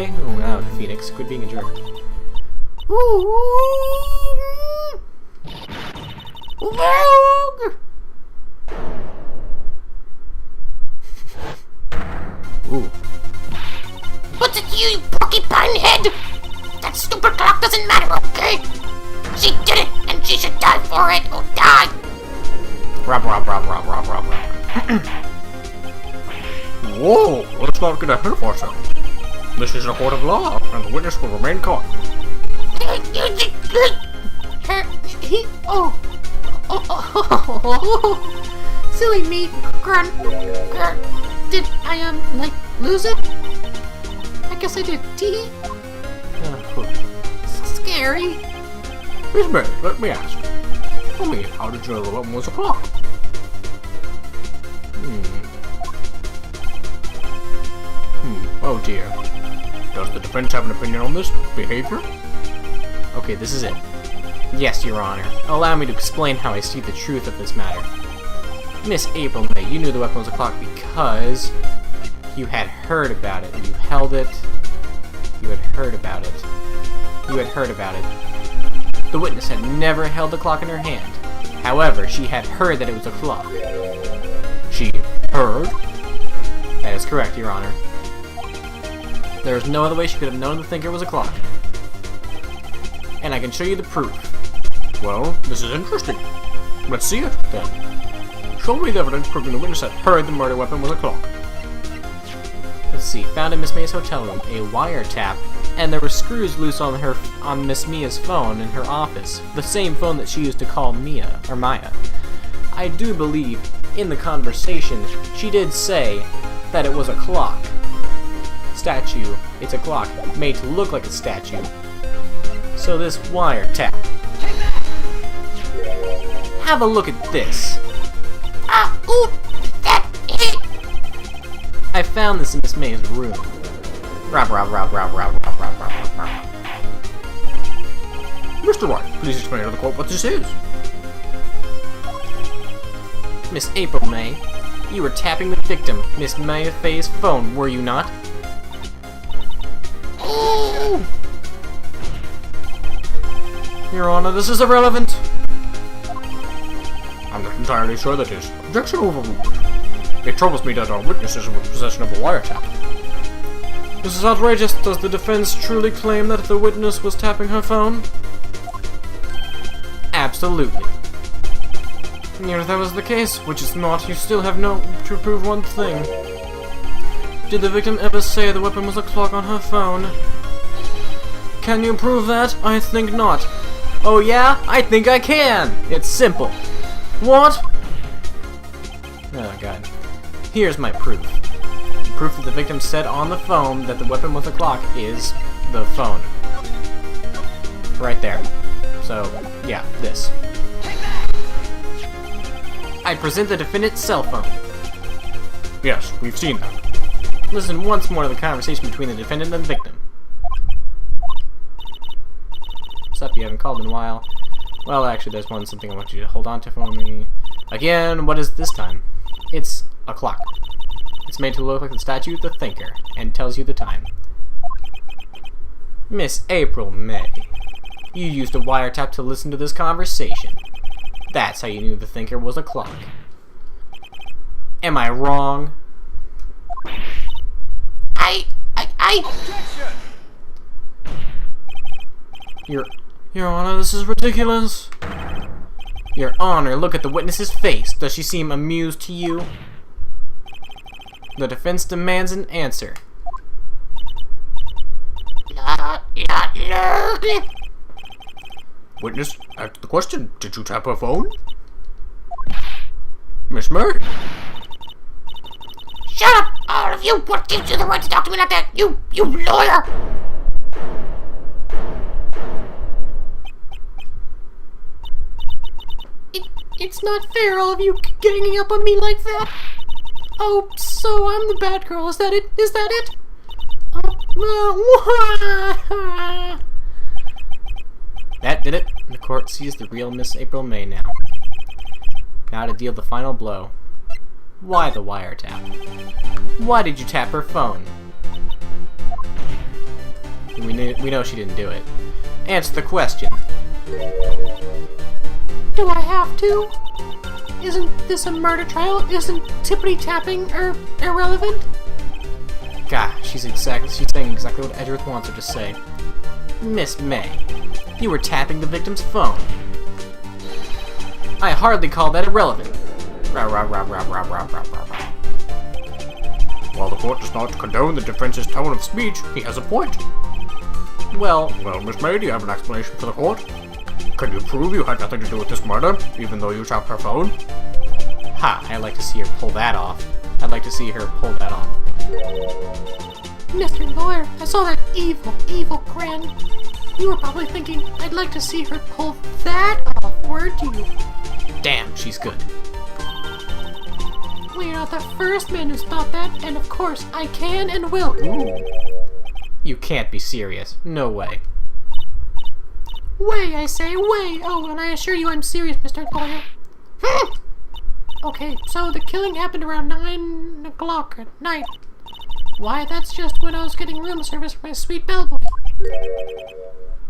Oh no, Phoenix, quit being a jerk. Ooh. What's it you porcupine head? That stupid clock doesn't matter, okay? She did it, and she should die for it. Oh, die! Rob. Whoa, let's not get ahead of ourselves. This is a court of law, and the witness will remain calm. Silly me, grunt. Did I, like, lose it? I guess I did. Tee. Scary. Miss May, let me ask. Tell me, how did you know the weapon was a clock? Oh dear. Does the defense have an opinion on this behavior? Okay, this is it. Yes, Your Honor. Allow me to explain how I see the truth of this matter. Miss April May, you knew the weapon was a clock because you had heard about it. You held it. You had heard about it. You had heard about it. The witness had never held the clock in her hand. However, she had heard that it was a clock. She heard? That is correct, Your Honor. There is no other way she could have known the thinker was a clock. And I can show you the proof. Well, this is interesting. Let's see it, then. Show me the evidence proving the witness had heard the murder weapon was a clock. Let's see. Found in Miss May's hotel room a wiretap, and there were screws loose on Miss Mia's phone in her office, the same phone that she used to call Maya. I do believe in the conversation she did say that it was a clock. Statue. It's a clock made to look like a statue. So this wiretap. Have a look at this. I found this in Miss May's room. Mr. Wright, please explain to the court what this is. Miss April May, you were tapping the victim, Miss Maya Faye's phone, were you not? Your Honor, this is irrelevant. I'm not entirely sure that is. Objection overruled. It troubles me that our witness is in possession of a wiretap. This is outrageous. Does the defense truly claim that the witness was tapping her phone? Absolutely. And if that was the case, which is not, you still have to prove one thing. Did the victim ever say the weapon was a clock on her phone? Can you prove that? I think not. Oh yeah? I think I can! It's simple. What? Oh god. Here's my proof. The proof that the victim said on the phone that the weapon was a clock is the phone. Right there. So, yeah, this. I present the defendant's cell phone. Yes, we've seen that. Listen once more to the conversation between the defendant and the victim. What's up? You haven't called in a while. Well, actually, there's something I want you to hold on to for me. Again, what is it this time? It's a clock. It's made to look like the statue of the thinker, and tells you the time. Miss April May, you used a wiretap to listen to this conversation. That's how you knew the thinker was a clock. Am I wrong? Objection! Your Honor, this is ridiculous. Your Honor, look at the witness's face. Does she seem amused to you? The defense demands an answer. Witness, ask the question. Did you tap her phone? Miss May? Shut up, all of you! What gives you the right to talk to me like that? You lawyer! It's not fair, all of you ganging up on me like that. Oh, so I'm the bad girl. Is that it? Is that it? That did it. The court sees the real Miss April May now. Now to deal the final blow. Why the wiretap? Why did you tap her phone? We know she didn't do it. Answer the question. Do I have to? Isn't this a murder trial? Isn't tippity-tapping irrelevant? God, she's saying exactly what Edgeworth wants her to say. Miss May, you were tapping the victim's phone. I hardly call that irrelevant. Rah, rah, rah, rah, rah, rah, rah, rah, rah. While the court does not condone the defense's tone of speech, he has a point. Well, Miss May, do you have an explanation for the court? Can you prove you had nothing to do with this murder, even though you tapped her phone? ha, I'd like to see her pull that off. I'd like to see her pull that off. Mr. Lawyer, I saw that evil grin. You were probably thinking, I'd like to see her pull that off, weren't you? Damn, she's good. Well, you're not the first man who's thought that, and of course, I can and will. Ooh. You can't be serious. No way. Way, I say, way! Oh, and I assure you I'm serious, Mr. Lawyer. Okay, so the killing happened around 9 o'clock at night. Why, that's just when I was getting room service for my sweet bellboy.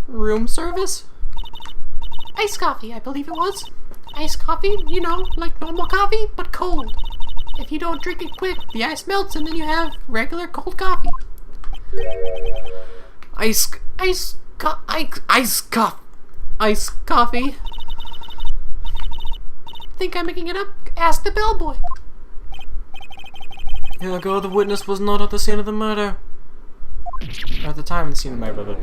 Room service? Iced coffee, I believe it was. Iced coffee, you know, like normal coffee, but cold. If you don't drink it quick, the ice melts and then you have regular cold coffee. Ice coffee? Think I'm making it up? Ask the bellboy. Ergo, the witness was not at the scene of the murder. At the time of the scene of the murder.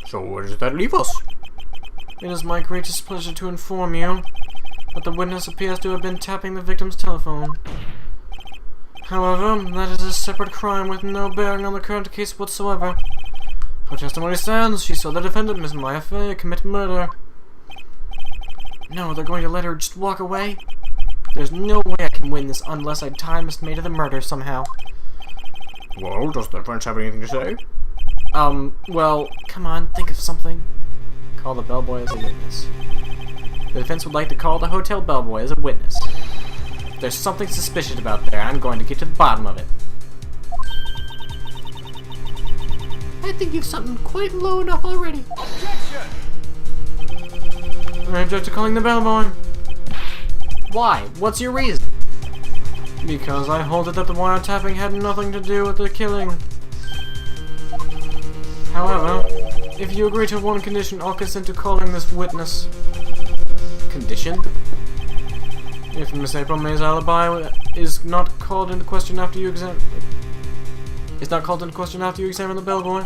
So where does that leave us? It is my greatest pleasure to inform you that the witness appears to have been tapping the victim's telephone. However, that is a separate crime with no bearing on the current case whatsoever. Her testimony stands. She saw the defendant, Miss Maya Fey, commit murder. No, they're going to let her just walk away? There's no way I can win this unless I tie Miss May to the murder somehow. Well, does the defense have anything to say? Well, come on, think of something. Call the bellboy as a witness. The defense would like to call the hotel bellboy as a witness. There's something suspicious about there. I'm going to get to the bottom of it. I think you've something quite low enough already. Objection! I object to calling the bellboy. Why? What's your reason? Because I hold it that the wiretapping had nothing to do with the killing. However, if you agree to one condition, I'll consent to calling this witness. Condition? If Miss April May's alibi is not called into question after you examine the bellboy,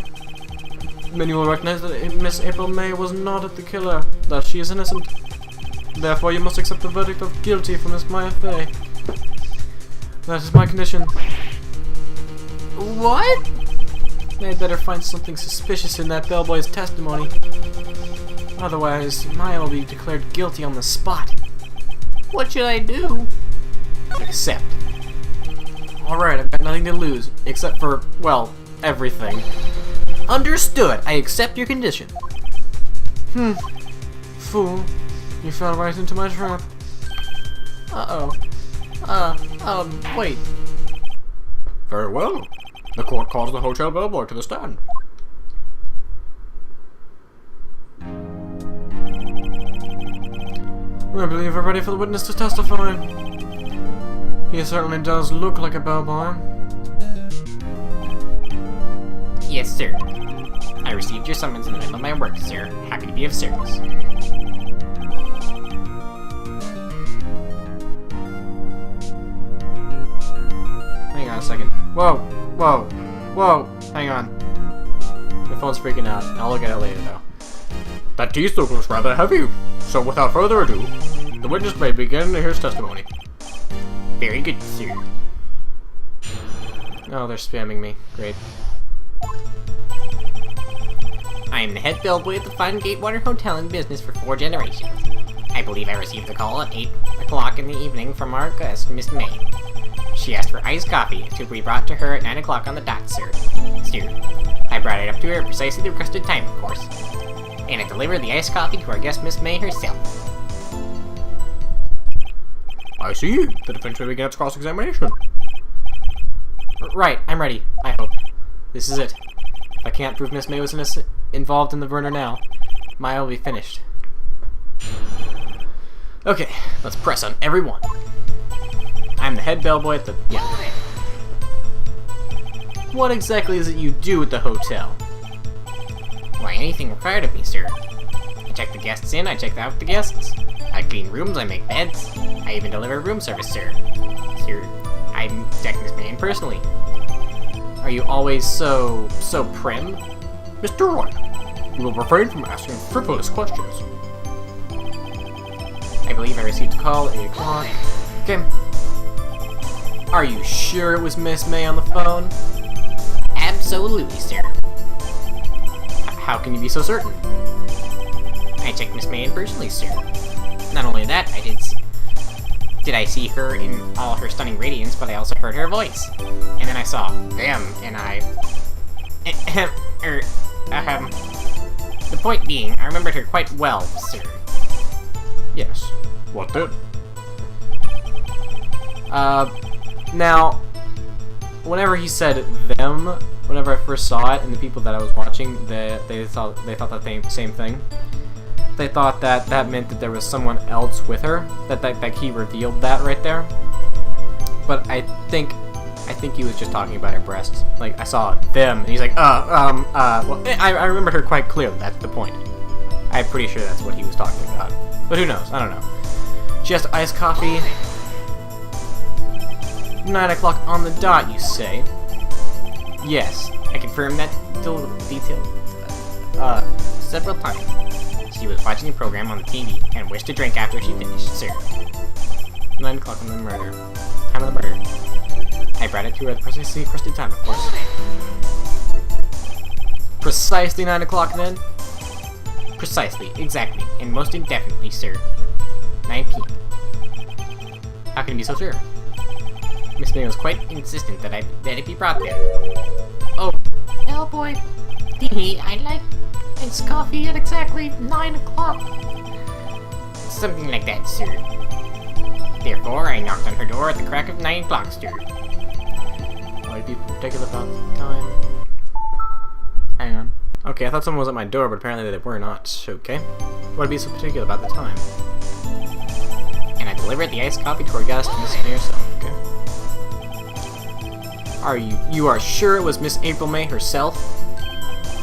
then you will recognize that Miss April May was not the killer, thus she is innocent. Therefore, you must accept the verdict of guilty for Miss Maya Fey. That is my condition. What? They'd better find something suspicious in that bellboy's testimony. Otherwise, Maya will be declared guilty on the spot. What should I do? Accept. Alright, I've got nothing to lose, except for, well, everything. Understood! I accept your condition. Fool. You fell right into my trap. Uh-oh. Wait. Very well. The court calls the hotel bellboy to the stand. I believe we're ready for the witness to testify. He certainly does look like a bellboy. Yes, sir. I received your summons in the middle of my work, sir. Happy to be of service. Hang on a second. Whoa! Hang on. My phone's freaking out. I'll look at it later, though. That tea still looks rather heavy. So without further ado, the witness may begin his testimony. Very good, sir. Oh, they're spamming me. Great. I am the head bellboy at the Fun Gatewater Hotel in business for 4 generations. I believe I received a call at 8 o'clock in the evening from our guest, Miss May. She asked for iced coffee to be brought to her at 9 o'clock on the dot, sir. I brought it up to her at precisely the requested time, of course. And I delivered the iced coffee to our guest, Miss May herself. I see. The defense may begin its cross-examination. Right, I'm ready, I hope. This is it. If I can't prove Miss May was involved in the murder now, Maya will be finished. Okay, let's press on every one. I'm the head bellboy at the... yeah. What exactly is it you do at the hotel? Why, anything required of me, sir. I check the guests in, I check out the guests. I clean rooms, I make beds. I even deliver room service, sir. Sir, I'm checking Miss May personally. Are you always so prim? Mr. Wright, you will refrain from asking frivolous questions. I believe I received a call at 8 o'clock. Okay. Are you sure it was Miss May on the phone? Absolutely, sir. How can you be so certain? I checked Miss May personally, sir. Not only that, did I see her in all her stunning radiance, but I also heard her voice. And then I saw them, and the point being, I remembered her quite well, sir. Yes. What then? Now, whenever he said them, whenever I first saw it, and the people that I was watching, they thought the same thing. They thought that meant that there was someone else with her. That he revealed that right there. But I think he was just talking about her breasts. Like, I saw them, and he's like, well, I remembered her quite clearly. That's the point. I'm pretty sure that's what he was talking about. But who knows? I don't know. Just iced coffee. 9 o'clock on the dot, you say? Yes, I confirmed that detail several times. She was watching the program on the TV and wished to drink after she finished, sir. 9 o'clock on the murder. Time of the murder. I brought it to her at precisely requested time, of course. Precisely 9 o'clock then? Precisely, exactly, and most indefinitely, sir. 9 p.m. How can you be so sure? Miss May was quite insistent that it be brought there. Oh, bellboy, I like iced coffee at exactly 9 o'clock. Something like that, sir. Therefore, I knocked on her door at the crack of 9 o'clock, sir. Might be particular about the time. Hang on. Okay, I thought someone was at my door, but apparently they were not. Okay. Why'd be so particular about the time? And I delivered the iced coffee to our guest, Miss May herself. Okay. You are sure it was Miss April May herself?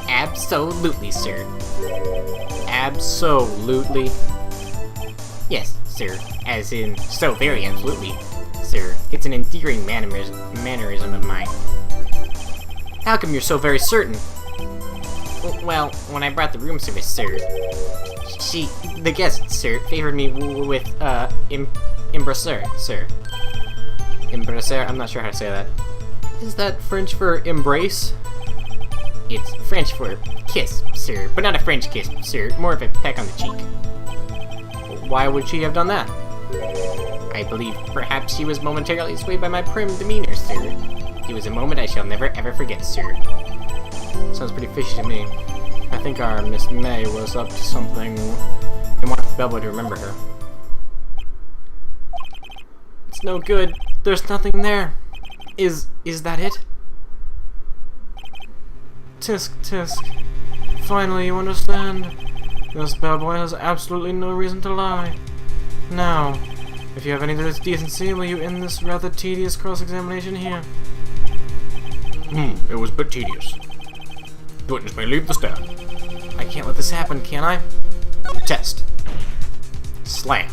Absolutely, sir. Absolutely. Yes, sir. As in, so very absolutely, sir. It's an endearing mannerism of mine. How come you're so very certain? Well, when I brought the room service, sir, the guest, sir, favored me with, embrasseur, sir. Embrasseur? I'm not sure how to say that. Is that French for embrace? It's French for kiss, sir, but not a French kiss, sir, more of a peck on the cheek. Why would she have done that? I believe perhaps she was momentarily swayed by my prim demeanor, sir. It was a moment I shall never ever forget, sir. Sounds pretty fishy to me. I think our Miss May was up to something and wanted the bellboy to remember her. It's no good. There's nothing there. Is that it? Tisk, tisk. Finally, you understand. This bellboy has absolutely no reason to lie. Now, if you have any decency, will you end this rather tedious cross-examination here? It was but tedious. The witness may leave the stand. I can't let this happen, can I? Test. Slam.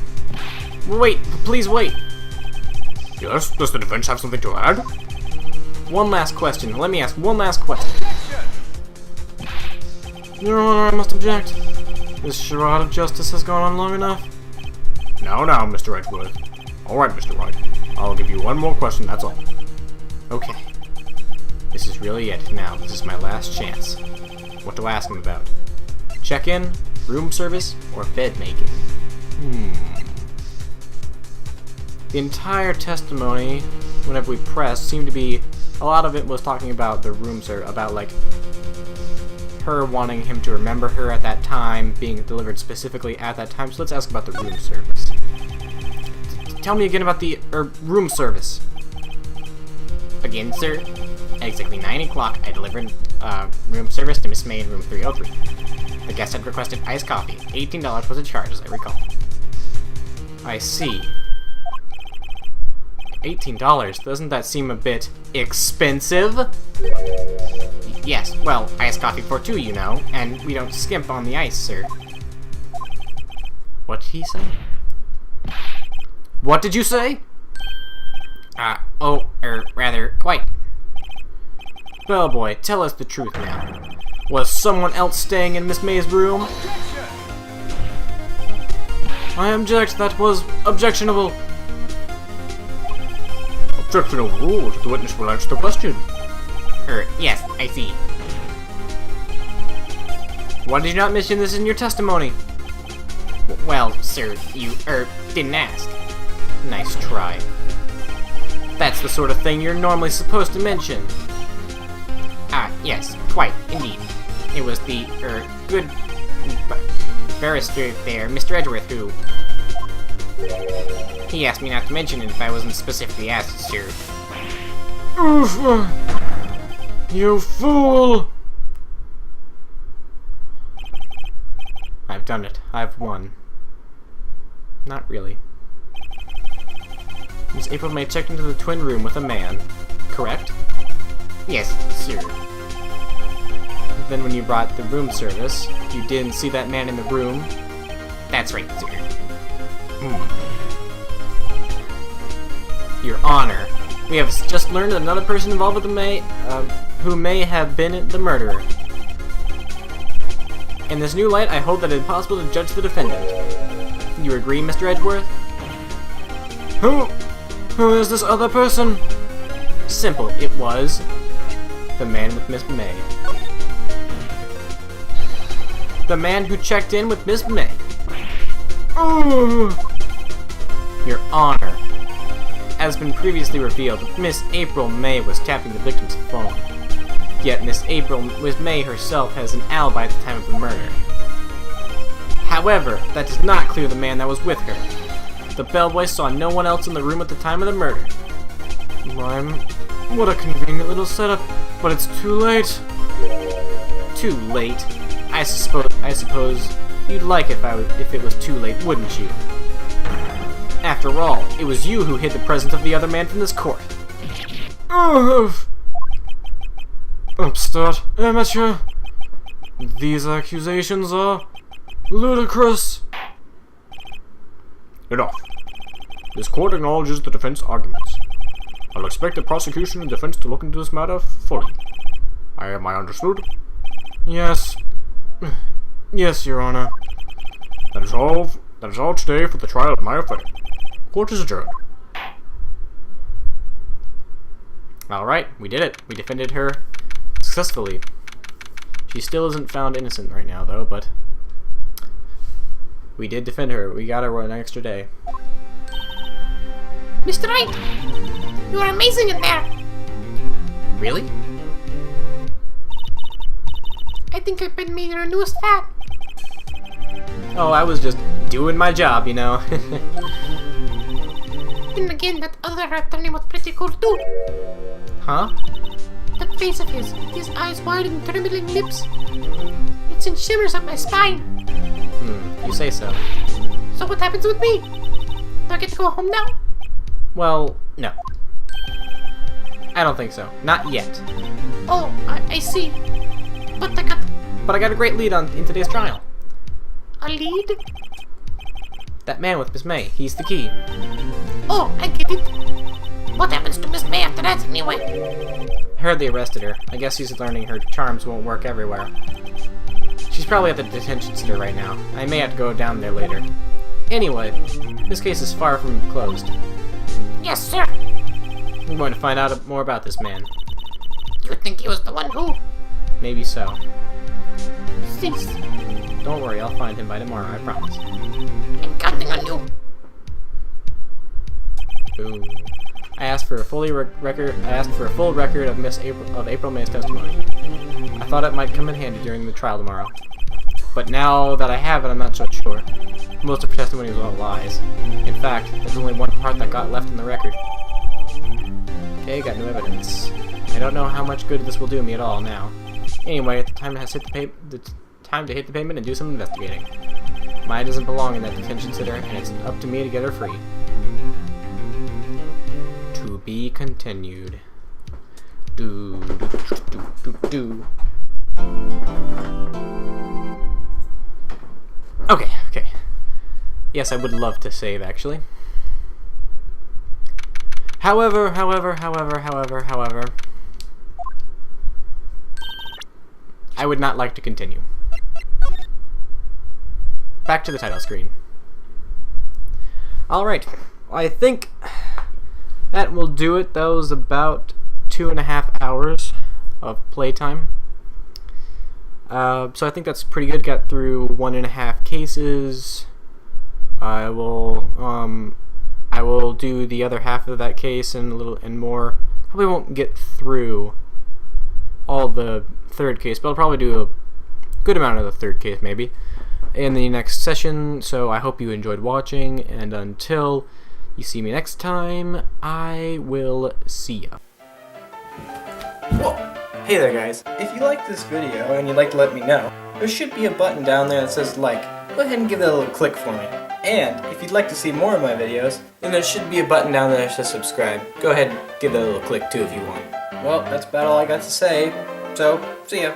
Wait, please wait. Yes, does the defense have something to add? One last question. Let me ask one last question. Your Honor, I must object. This charade of justice has gone on long enough. Now, Mr. Edgeworth. Alright, Mr. Wright. I'll give you one more question, that's all. Okay. This is really it now. This is my last chance. What do I ask him about? Check-in, room service, or bed making? The entire testimony, whenever we pressed, seemed to be... A lot of it was talking about the room service, about, like, her wanting him to remember her at that time, being delivered specifically at that time. So let's ask about the room service. Tell me again about the room service. Again, sir. At exactly 9 o'clock, I delivered room service to Miss May in room 303. The guest had requested iced coffee. $18 was the charge, as I recall. I see. $18? Doesn't that seem a bit expensive? Yes, well, iced coffee for two, you know, and we don't skimp on the ice, sir. What did he say? What did you say? Rather, quite. Bellboy, tell us the truth now. Was someone else staying in Miss May's room? I object, that was objectionable. Objectionable ruled. The witness will answer the question. Yes, I see. Why did you not mention this in your testimony? Well, sir, you, didn't ask. Nice try. That's the sort of thing you're normally supposed to mention. Yes, quite, indeed. It was the, good barrister there, Mr. Edgeworth, who... He asked me not to mention it if I wasn't specifically asked, sir. Oof! You fool! I've done it. I've won. Not really. Miss April May checked into the twin room with a man, correct? Yes, sir. Then when you brought the room service, you didn't see that man in the room? That's right, sir. Your Honor, we have just learned that another person involved with the who may have been the murderer. In this new light, I hope that it is possible to judge the defendant. You agree, Mr. Edgeworth? Who is this other person? Simple, it was the man with Miss May. The man who checked in with Miss May. Your Honor, as been previously revealed, Miss April May was tapping the victim's phone. Yet Miss May herself has an alibi at the time of the murder. However, that does not clear the man that was with her. The bellboy saw no one else in the room at the time of the murder. What a convenient little setup, but it's too late. Too late? I suppose you'd like if it was too late, wouldn't you? After all, it was you who hid the presence of the other man from this court. Upstart, amateur. These accusations are ludicrous. Enough. This court acknowledges the defense arguments. I'll expect the prosecution and defense to look into this matter fully. Am I understood? Yes. Yes, Your Honor. That is all today for the trial of my affair. Court is adjourned. Alright, we did it. We defended her successfully. She still isn't found innocent right now, though, but we did defend her. We got her an extra day. Mr. Wright, you are amazing in there. Really? I think I've been made your newest fan. Oh, I was just doing my job, you know. Then again, that other attorney was pretty cool too. Huh? That face of his eyes wide and trembling lips. It sends shimmers up my spine. You say so. So what happens with me? Do I get to go home now? Well, no. I don't think so. Not yet. Oh, I see. But I got a great lead in today's trial. a lead? That man with Miss May. He's the key. Oh, I get it. What happens to Miss May after that, anyway? I heard they arrested her. I guess she's learning her charms won't work everywhere. She's probably at the detention center right now. I may have to go down there later. Anyway, this case is far from closed. Yes, sir. We're going to find out more about this man. You think he was the one who? Maybe so. Cease. Don't worry, I'll find him by tomorrow, I promise. I'm counting on you. Boom. I asked for a full record of April May's testimony. I thought it might come in handy during the trial tomorrow. But now that I have it, I'm not so sure. Most of her testimony was all lies. In fact, there's only one part that got left in the record. Okay, got no evidence. I don't know how much good this will do me at all now. Anyway, the time to hit the pavement and do some investigating. Maya doesn't belong in that detention center, and it's up to me to get her free. To be continued. Do do do do do. Okay, okay. Yes, I would love to save actually. However, I would not like to continue. Back to the title screen. Alright, I think that will do it. That was about 2.5 hours of playtime. So I think that's pretty good. Got through 1.5 cases. I will do the other half of that case and a little and more. Probably won't get through all the third case, but I'll probably do a good amount of the third case maybe in the next session. So I hope you enjoyed watching, and until you see me next time, I will see ya. Whoa. Hey there guys, if you liked this video and you'd like to let me know, there should be a button down there that says like. Go ahead and give that a little click for me. And if you'd like to see more of my videos, then there should be a button down there that says subscribe. Go ahead and give that a little click too if you want. Well, that's about all I got to say, so see ya.